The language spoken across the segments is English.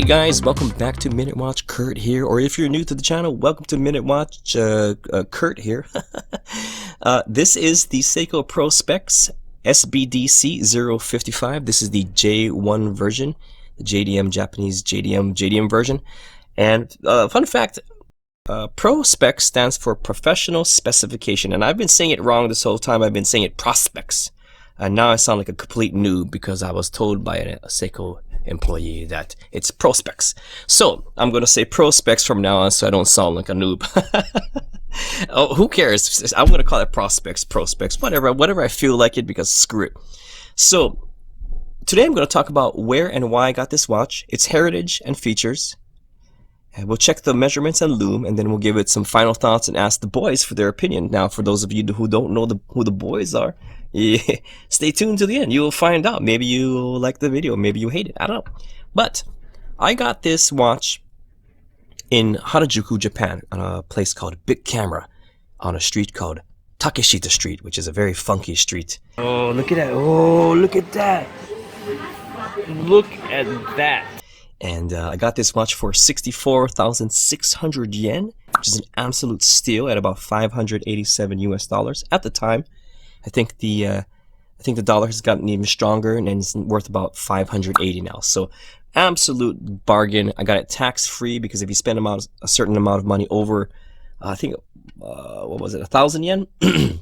guys, welcome back to Minitwatch. Kurt here, or if you're new to the channel, welcome to Minitwatch. Kurt here. This is the Seiko Prospex SBDC055. This is the J1 version, the JDM Japanese JDM version. And fun fact, Prospex stands for Professional Specification, and I've been saying it wrong this whole time. I've been saying it Prospex. And now I sound like a complete noob because I was told by a Seiko employee that it's Prospex. So I'm going to say Prospex from now on so I don't sound like a noob. Oh, who cares? I'm going to call it Prospex, whatever I feel like it, because screw it. So today I'm going to talk about where and why I got this watch, its heritage and features. And we'll check the measurements and Lume, and then we'll give it some final thoughts and ask the boys for their opinion. Now, for those of you who don't know who the boys are, yeah, stay tuned to the end. You will find out. Maybe you like the video, maybe you hate it. I don't know. But I got this watch in Harajuku, Japan, on a place called Big Camera, on a street called Takeshita Street, which is a very funky street. Oh, look at that. Oh, look at that. Look at that. And I got this watch for 64,600 yen, which is an absolute steal at about 587 US dollars at the time. I think the dollar has gotten even stronger and it's worth about 580 now. So absolute bargain. I got it tax free because if you spend a certain amount of money over, I think what was it, 1,000 yen, you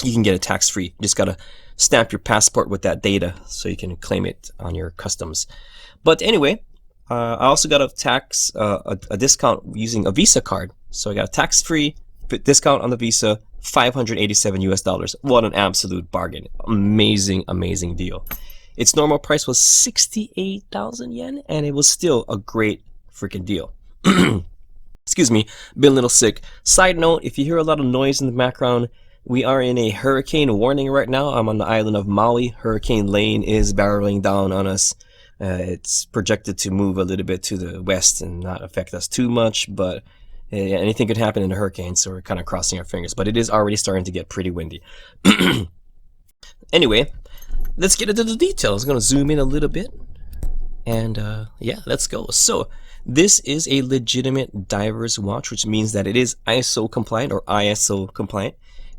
can get it tax free. You just gotta stamp your passport with that data so you can claim it on your customs. But anyway. I also got a discount using a Visa card. So I got a tax-free discount on the Visa, 587 US dollars. What an absolute bargain. Amazing, amazing deal. Its normal price was 68,000 yen, and it was still a great freaking deal. Excuse me, been a little sick. Side note, if you hear a lot of noise in the background, we are in a hurricane warning right now. I'm on the island of Maui. Hurricane Lane is barreling down on us. It's projected to move a little bit to the west and not affect us too much, but anything could happen in a hurricane, so we're kind of crossing our fingers. But it is already starting to get pretty windy. Anyway, let's get into the details. I'm going to zoom in a little bit, and yeah, let's go. So this is a legitimate diver's watch, which means that it is ISO compliant or ISO compliant.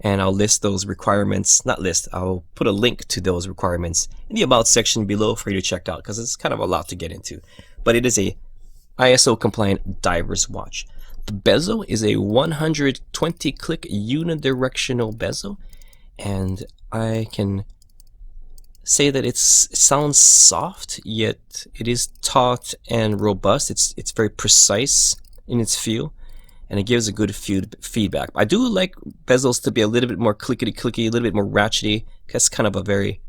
And I'll list those requirements, not list, I'll put a link to those requirements in the About section below for you to check out, because it's kind of a lot to get into. But it is a ISO compliant diver's watch. The bezel is a 120 click unidirectional bezel, and I can say that it sounds soft, yet it is taut and robust. It's very precise in its feel. And it gives a good feedback. I do like bezels to be a little bit more clickety-clicky, a little bit more ratchety. That's kind of a very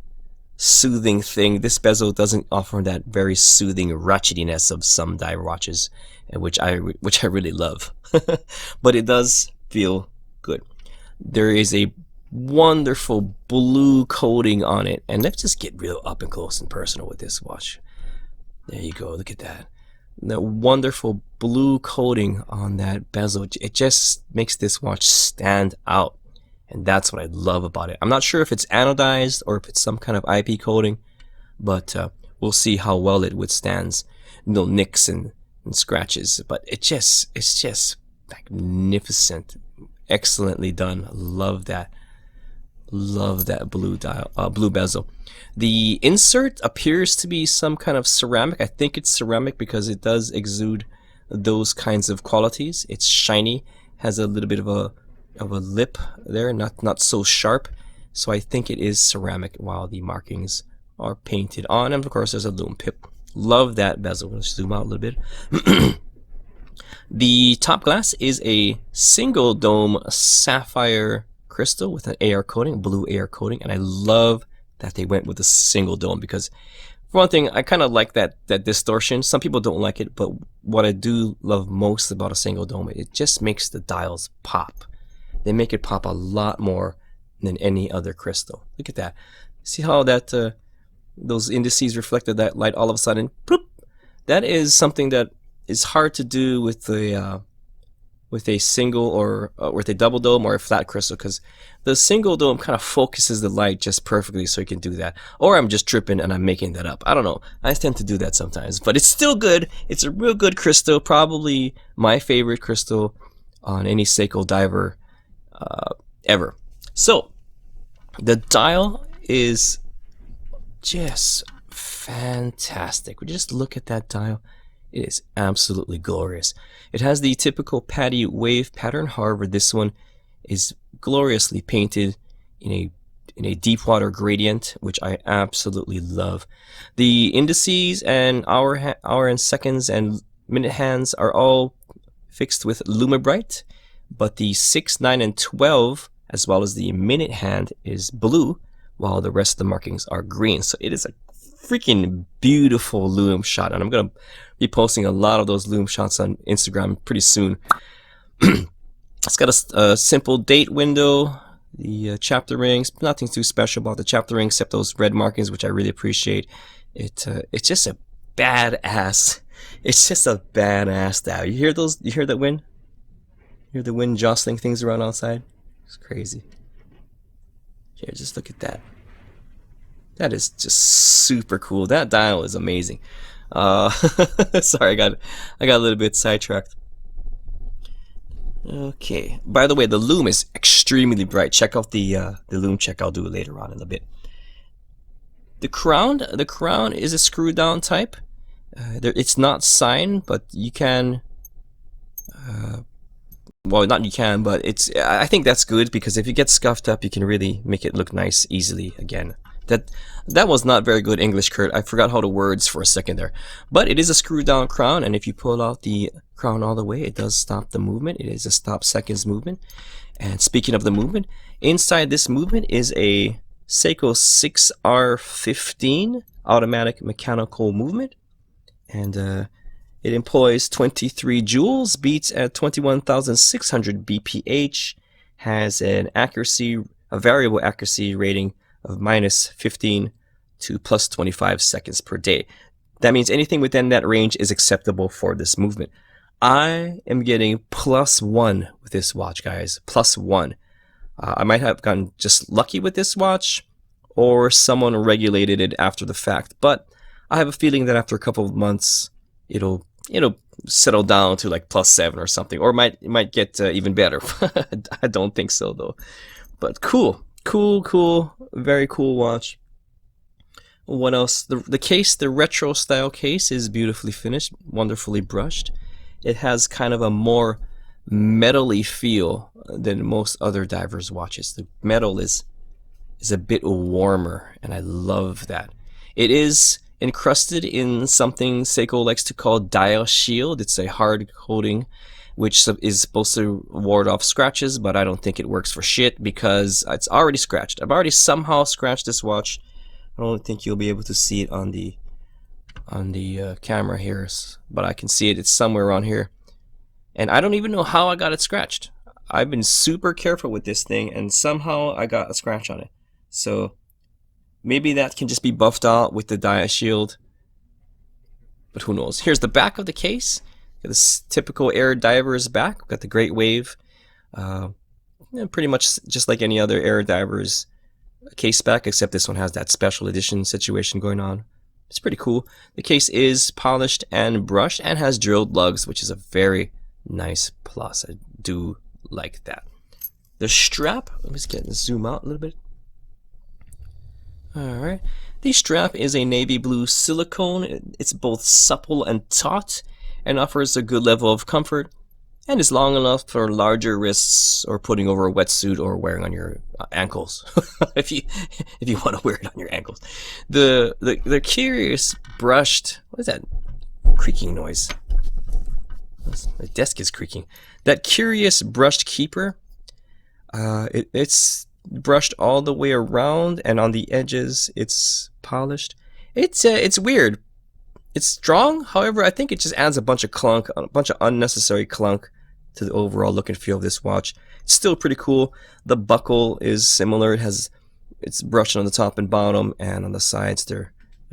soothing thing. This bezel doesn't offer that very soothing ratchetiness of some dive watches, which I really love. But it does feel good. There is a wonderful blue coating on it, and let's just get real up and close and personal with this watch. There you go. Look at that. The wonderful blue coating on that bezel, it just makes this watch stand out, and that's what I love about it. I'm not sure if it's anodized or if it's some kind of IP coating, but we'll see how well it withstands little nicks and scratches. But it's just magnificent, excellently done. Love that blue bezel. The insert appears to be some kind of ceramic. I think it's ceramic because it does exude those kinds of qualities. It's shiny, has a little bit of a lip there, not so sharp. So I think it is ceramic, while the markings are painted on. And of course, there's a lume pip. Love that bezel. Let's zoom out a little bit. The top glass is a single dome sapphire crystal with an AR coating, blue AR coating, and I love that they went with a single dome, because for one thing, I kind of like that distortion. Some people don't like it, but what I do love most about a single dome, it just makes the dials pop. They make it pop a lot more than any other crystal. Look at that. See how that those indices reflected that light all of a sudden? Bloop. That is something that is hard to do with the with a single or with a double dome or a flat crystal, because the single dome kind of focuses the light just perfectly, so you can do that. Or I'm just tripping and I'm making that up. I don't know. I tend to do that sometimes, but it's still good. It's a real good crystal, probably my favorite crystal on any Seiko diver ever. So the dial is just fantastic. We just look at that dial. It is absolutely glorious. It has the typical PADI wave pattern. However, this one is gloriously painted in a deep water gradient, which I absolutely love. The indices and hour and seconds and minute hands are all fixed with Lume Bright, but the 6, 9, and 12, as well as the minute hand, is blue, while the rest of the markings are green. So it is a freaking beautiful Lume shot, and I'm gonna be posting a lot of those Lume shots on Instagram pretty soon. It's got a simple date window, the chapter rings, nothing too special about the chapter rings except those red markings, which I really appreciate. It's just a badass. It's just a badass dial. You hear those? You hear that wind? You hear the wind jostling things around outside? It's crazy. Here, just look at that. That is just super cool. That dial is amazing. Sorry, I got a little bit sidetracked. Okay. By the way, the Lume is extremely bright. Check out the Lume check. I'll do it later on in a bit. The crown is a screw down type. It's not signed, but you can. Well, not you can, but it's. I think that's good, because if you get scuffed up, you can really make it look nice easily again. That was not very good English, Kurt. I forgot how to words for a second there. But it is a screw down crown, and if you pull out the crown all the way, it does stop the movement. It is a stop seconds movement. And speaking of the movement, inside this movement is a Seiko 6R15 automatic mechanical movement, and it employs 23 joules, beats at 21,600 bph, has a variable accuracy rating of -15 to +25 seconds per day. That means anything within that range is acceptable for this movement. I am getting +1 with this watch, guys. +1. I might have gotten just lucky with this watch, or someone regulated it after the fact. But I have a feeling that after a couple of months, it'll settle down to like +7 or something, or it might get even better. I don't think so though. But cool, very cool watch. What else? The case, the retro style case, is beautifully finished, wonderfully brushed. It has kind of a more metal-y feel than most other divers' watches. The metal is a bit warmer, and I love that. It is encrusted in something Seiko likes to call dial shield. It's a hard coating which is supposed to ward off scratches, but I don't think it works for shit because it's already scratched. I've already somehow scratched this watch. I don't think you'll be able to see it on the camera here, but I can see it. It's somewhere around here, and I don't even know how I got it scratched. I've been super careful with this thing, and somehow I got a scratch on it. So maybe that can just be buffed out with the dial shield, but who knows. Here's the back of the case. Got this typical air diver's back. We've got the Great Wave, pretty much just like any other air diver's case back, except this one has that special edition situation going on. It's pretty cool. The case is polished and brushed and has drilled lugs, which is a very nice plus. I do like that. The strap, let me just zoom out a little bit. Alright, the strap is a navy blue silicone. It's both supple and taut and offers a good level of comfort, and is long enough for larger wrists or putting over a wetsuit or wearing on your ankles if you want to wear it on your ankles. The curious brushed, what is that creaking noise? My desk is creaking. That curious brushed keeper, it's brushed all the way around, and on the edges it's polished. It's weird. It's strong, however, I think it just adds a bunch of clunk, a bunch of unnecessary clunk to the overall look and feel of this watch. It's still pretty cool. The buckle is similar. It's brushed on the top and bottom, and on the sides they're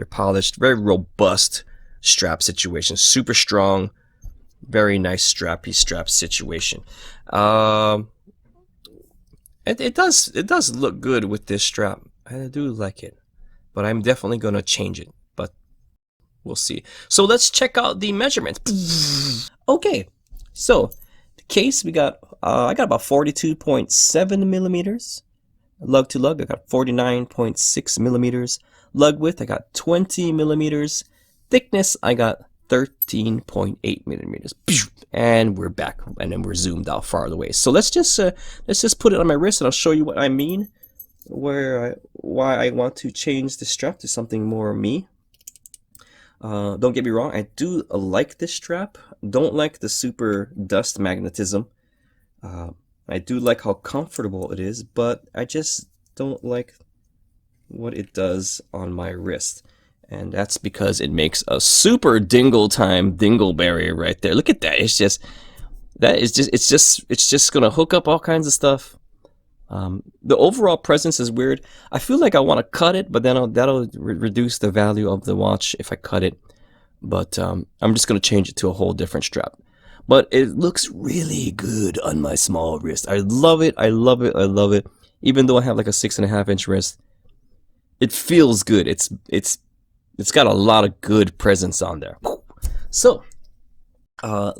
polished. Very robust strap situation. Super strong. Very nice strappy strap situation. It does look good with this strap. I do like it, but I'm definitely gonna change it. But we'll see. So let's check out the measurements. Okay, so the case we got. I got about 42.7 millimeters. Lug to lug, I got 49.6 millimeters. Lug width, I got 20 millimeters. Thickness, I got 13.8 millimeters. And we're back, and then we're zoomed out farther away. So let's just put it on my wrist, and I'll show you what I mean, why I want to change the strap to something more me. Don't get me wrong, I do like this strap. Don't like the super dust magnetism. I do like how comfortable it is, but I just don't like what it does on my wrist. And that's because it makes a super dingle time dingleberry right there. Look at that. It's just gonna hook up all kinds of stuff. The overall presence is weird. I feel like I want to cut it, but then that'll reduce the value of the watch if I cut it. But I'm just gonna change it to a whole different strap. But it looks really good on my small wrist. I love it. I love it. I love it. Even though I have like a 6.5-inch wrist, it feels good. It's got a lot of good presence on there. So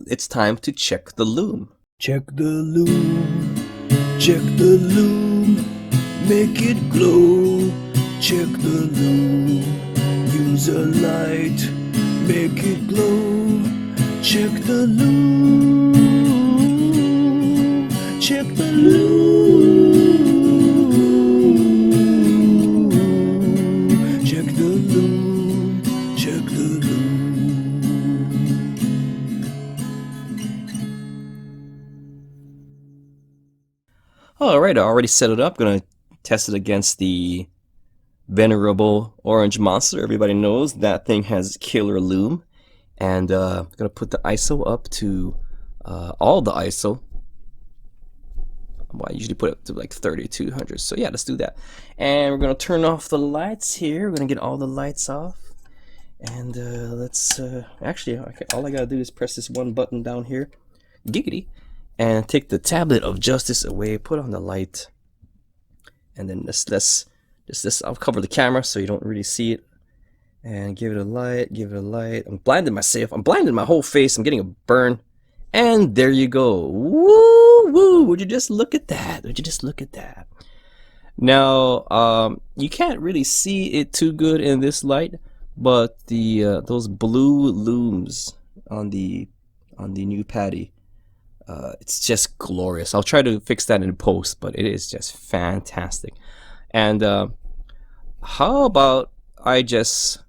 it's time to check the lume. Check the lume. Check the lume. Make it glow. Check the lume. Use a light. Make it glow. Check the lume. Check the lume. Check the lume. Check the lume. Alright, I already set it up. Gonna test it against the venerable Orange Monster. Everybody knows that thing has killer lume. And I'm gonna put the ISO up to all the ISO. Well, I usually put it up to like 3200. So yeah, let's do that. And we're gonna turn off the lights here. We're gonna get all the lights off. And let's actually, all I gotta do is press this one button down here, giggity, and take the tablet of justice away. Put on the light, and then I'll cover the camera so you don't really see it. And give it a light, give it a light. I'm blinding myself. I'm blinding my whole face. I'm getting a burn. And there you go. Woo woo. Would you just look at that? Would you just look at that? Now, you can't really see it too good in this light, but the those blue looms on the new PADI, it's just glorious. I'll try to fix that in post, but it is just fantastic. And how about I just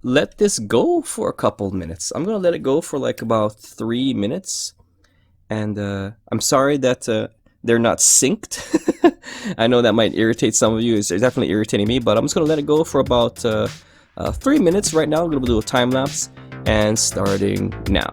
let this go for a couple minutes. I'm gonna let it go for like about 3 minutes, and I'm sorry that they're not synced. I know that might irritate some of you. It's definitely irritating me, but I'm just gonna let it go for about 3 minutes right now. I'm gonna do a time lapse, and starting now.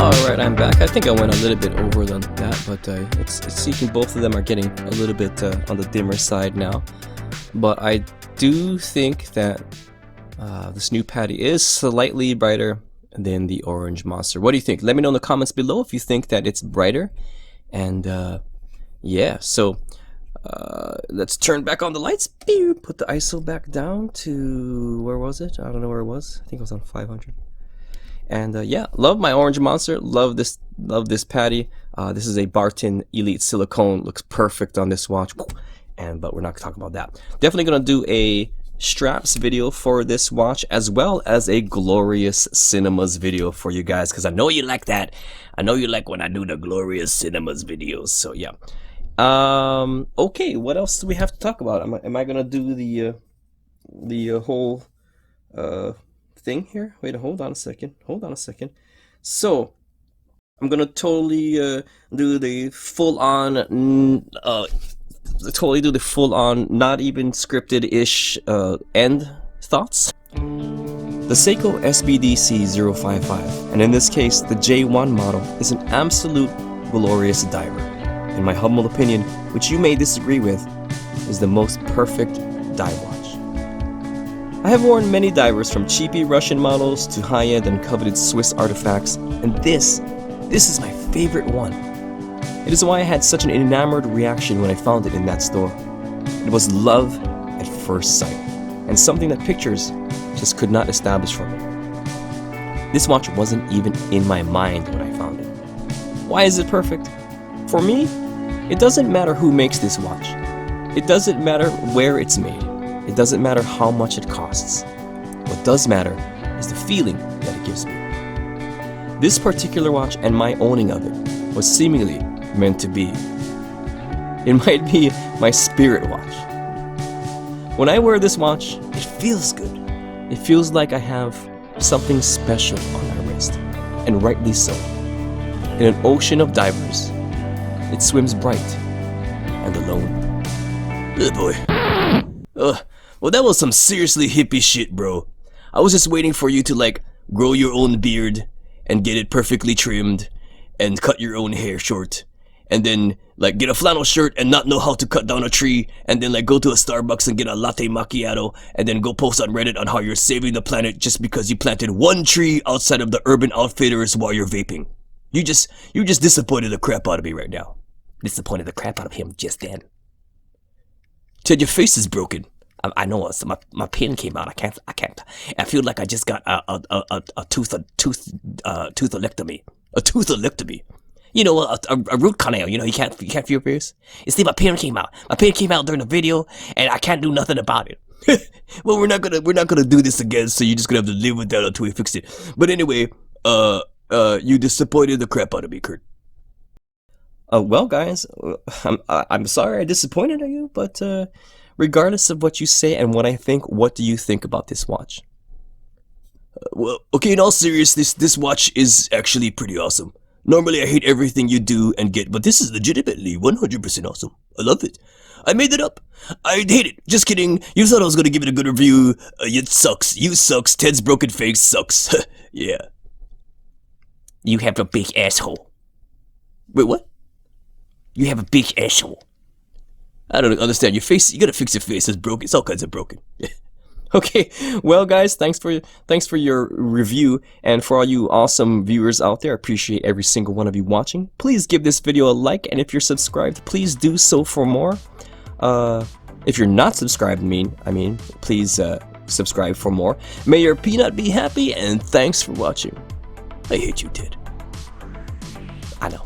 Alright, I'm back. I think I went a little bit over than that, but it's seeking both of them are getting a little bit on the dimmer side now. But I do think that this new PADI is slightly brighter than the Orange Monster. What do you think? Let me know in the comments below if you think that it's brighter. And yeah, so let's turn back on the lights. Put the ISO back down to, where was it? I don't know where it was. I think it was on 500. And yeah, love my Orange Monster. Love this PADI. This is a Barton Elite Silicone. Looks perfect on this watch. But we're not gonna talk about that. Definitely gonna do a straps video for this watch, as well as a glorious cinemas video for you guys, because I know you like that. I know you like when I do the glorious cinemas videos. So yeah. Okay, what else do we have to talk about? Am I gonna do the whole thing here? Wait, hold on a second. So I'm gonna totally do the full-on not even scripted-ish end thoughts. The Seiko SBDC055, and in this case the J1 model, is an absolute glorious diver. in my humble opinion, which you may disagree with, is the most perfect dive watch. I have worn many divers, from cheapy Russian models to high-end and coveted Swiss artifacts, and this is my favorite one. It is why I had such an enamored reaction when I found it in that store. It was love at first sight, and something that pictures just could not establish for me. This watch wasn't even in my mind when I found it. Why is it perfect? For me, it doesn't matter who makes this watch. It doesn't matter where it's made. It doesn't matter how much it costs. What does matter is the feeling that it gives me. This particular watch and my owning of it was seemingly meant to be. It might be my spirit watch. When I wear this watch, it feels good. It feels like I have something special on my wrist, and rightly so. In an ocean of divers, it swims bright and alone. Oh boy. Well, that was some seriously hippie shit, bro. I was just waiting for you to, like, grow your own beard and get it perfectly trimmed and cut your own hair short. And then, like, get a flannel shirt and not know how to cut down a tree. And then, like, go to a Starbucks and get a latte macchiato. And then go post on Reddit on how you're saving the planet just because you planted one tree outside of the Urban Outfitters while you're vaping. You just disappointed the crap out of me right now. Disappointed the crap out of him just then. Ted, your face is broken. I know, so my pen came out. I can't. I feel like I just got a tootholectomy. A tootholectomy. You know, a root canal. You know, you can't feel your face. You see, my pen came out. My pen came out during the video, and I can't do nothing about it. Well, we're not gonna do this again, so you're just gonna have to live with that until we fix it. But anyway, you disappointed the crap out of me, Kurt. Well, guys, I'm sorry I disappointed you, but regardless of what you say and what I think, what do you think about this watch? Well, okay, in all seriousness, this watch is actually pretty awesome. Normally I hate everything you do and get, but this is legitimately 100% awesome. I love it. I made it up. I hate it. Just kidding. You thought I was gonna give it a good review. It sucks. You sucks. Ted's broken face sucks. Yeah. You have a big asshole. Wait, what? You have a big asshole. I don't understand. Your face, you gotta fix your face. It's broken. It's all kinds of broken. Okay, well guys, thanks for your review, and for all you awesome viewers out there, I appreciate every single one of you watching. Please give this video a like, and if you're subscribed, please do so for more. If you're not subscribed, I mean, please subscribe for more. May your peanut be happy, and thanks for watching. I hate you, Ted. I know.